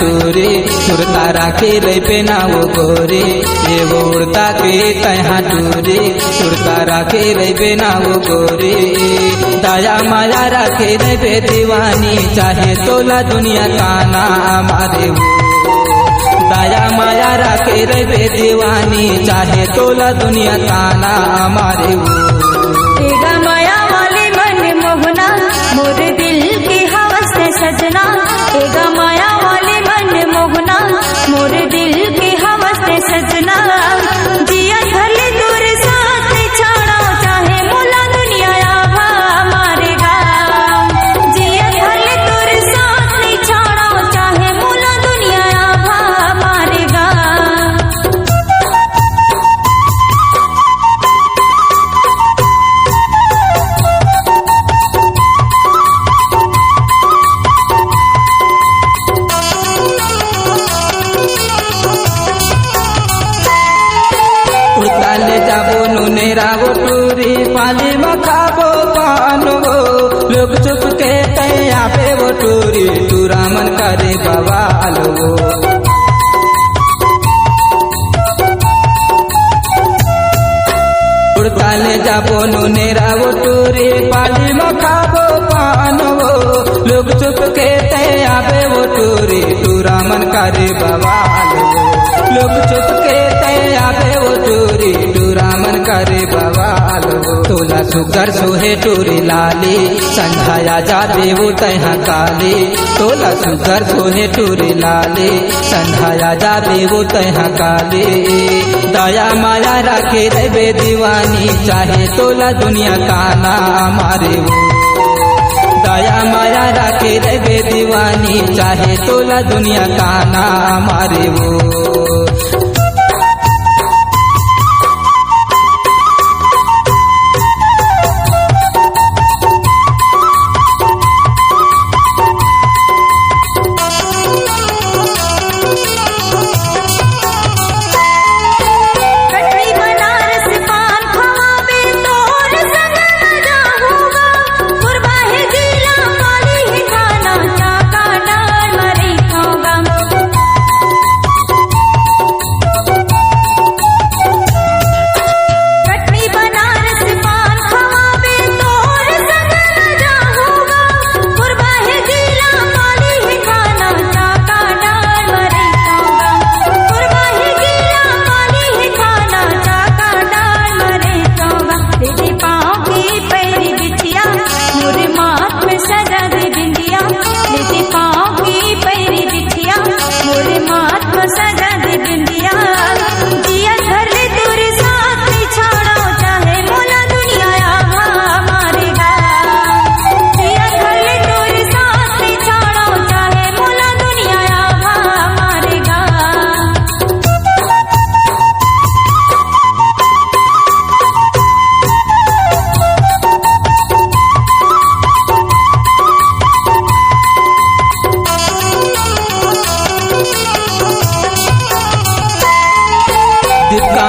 टूरे सुरता राखे रहे ना वो गोरे ये वो उड़ता के तहा टूरे सुरता राखे रहे ना वो गोरे दया माया राखे रहे दीवानी चाहे तोला दुनिया ताना मारे वो दया माया राखे रहे दीवानी चाहे तोला दुनिया ताना मारे वो तेगा माया वाले मन मोहना मोर दिल के हवस सजना तेगा माया वाले मन मोहना मोर दिल के हवस सजना जिया धल दूर साथ छाड़ा चाहे मोला दुनिया आभा मारेगा जिया धल दूर साथ छाड़ा चाहे मोला दुनिया आभा मारेगा उड़ताले जाबो नुनेरा वो टूरी पाली मखाबो पानो लोग चुप के तैया पे वो टूरी टूरा मन करे बवाल वो उड़ताले जाबो नुनेरा वो टूरी पाली मखाबो पानो लोग चुप के तैया पे वो टूरी टूरा मन करे बवाल वो लोग चुप के तैया पे वो टूरी टूरा मन करे बवाल तोला सुगर सोहे टूरी लाली संध्याया जाबे वो तहा काली तोला सुगर सोहे टूरी लाली संध्याया जाबे वो तहा काली दया माया राखे रहे दीवानी चाहे तोला दुनिया काना मारे वो दया माया राखे रहे दीवानी चाहे तोला दुनिया काना मारे वो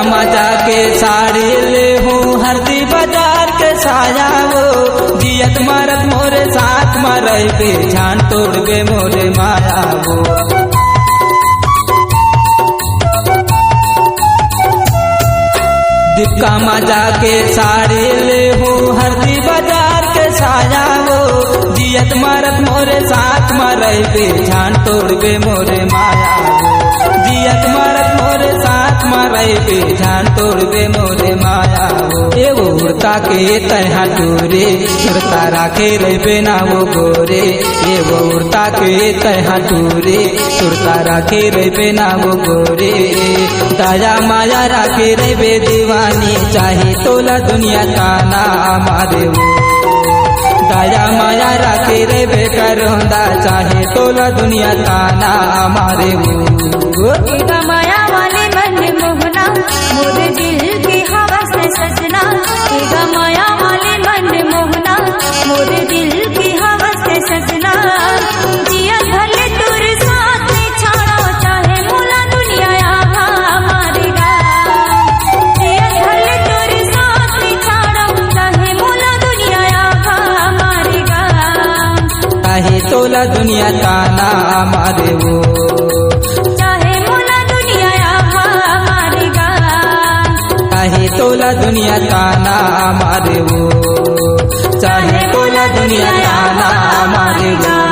मजा के साड़ी ले हूँ हरदी बाजार के साया वो जियत मरत मोरे साथ मरई पे जान तोड़ गे मोरे माया वो दिक्का मजा के साड़ी ले हूँ हरदी बाजार के साया वो जियत मरत मोरे साथ मरई पे जान तोड़ गे मोरे माया वो जियत मरत मोरे साथ मरई पे जान तोड़ गे मोरे माया वो एगो उड़ता के तहा टूरे सुरता राखे रहे ना वो गोरे एगो उड़ता के तहा टूरे सुरता राखे रहे ना वो गोरे दया माया राखे रहे दीवानी चाहे तोला दुनिया ताना मारे वो दया माया राखे रहे करोंदा चाहे तोला दुनिया ताना मारे वो तेगा माया वाले मन मोहना मोर दिल के हवस सजना तेगा माया वाले मन मोहना मोर दिल के हवस सजना जिया धल दूर साथ छाड़ा चाहे मोला दुनिया आभा मारेगा जिया धल दूर साथ छाड़ा चाहे मोला दुनिया आभा मारेगा चाहे तोला दुनिया ताना मारे वो। बोला दुनिया ताना मारे वो, चाहे बोला दुनिया ताना मारे वो।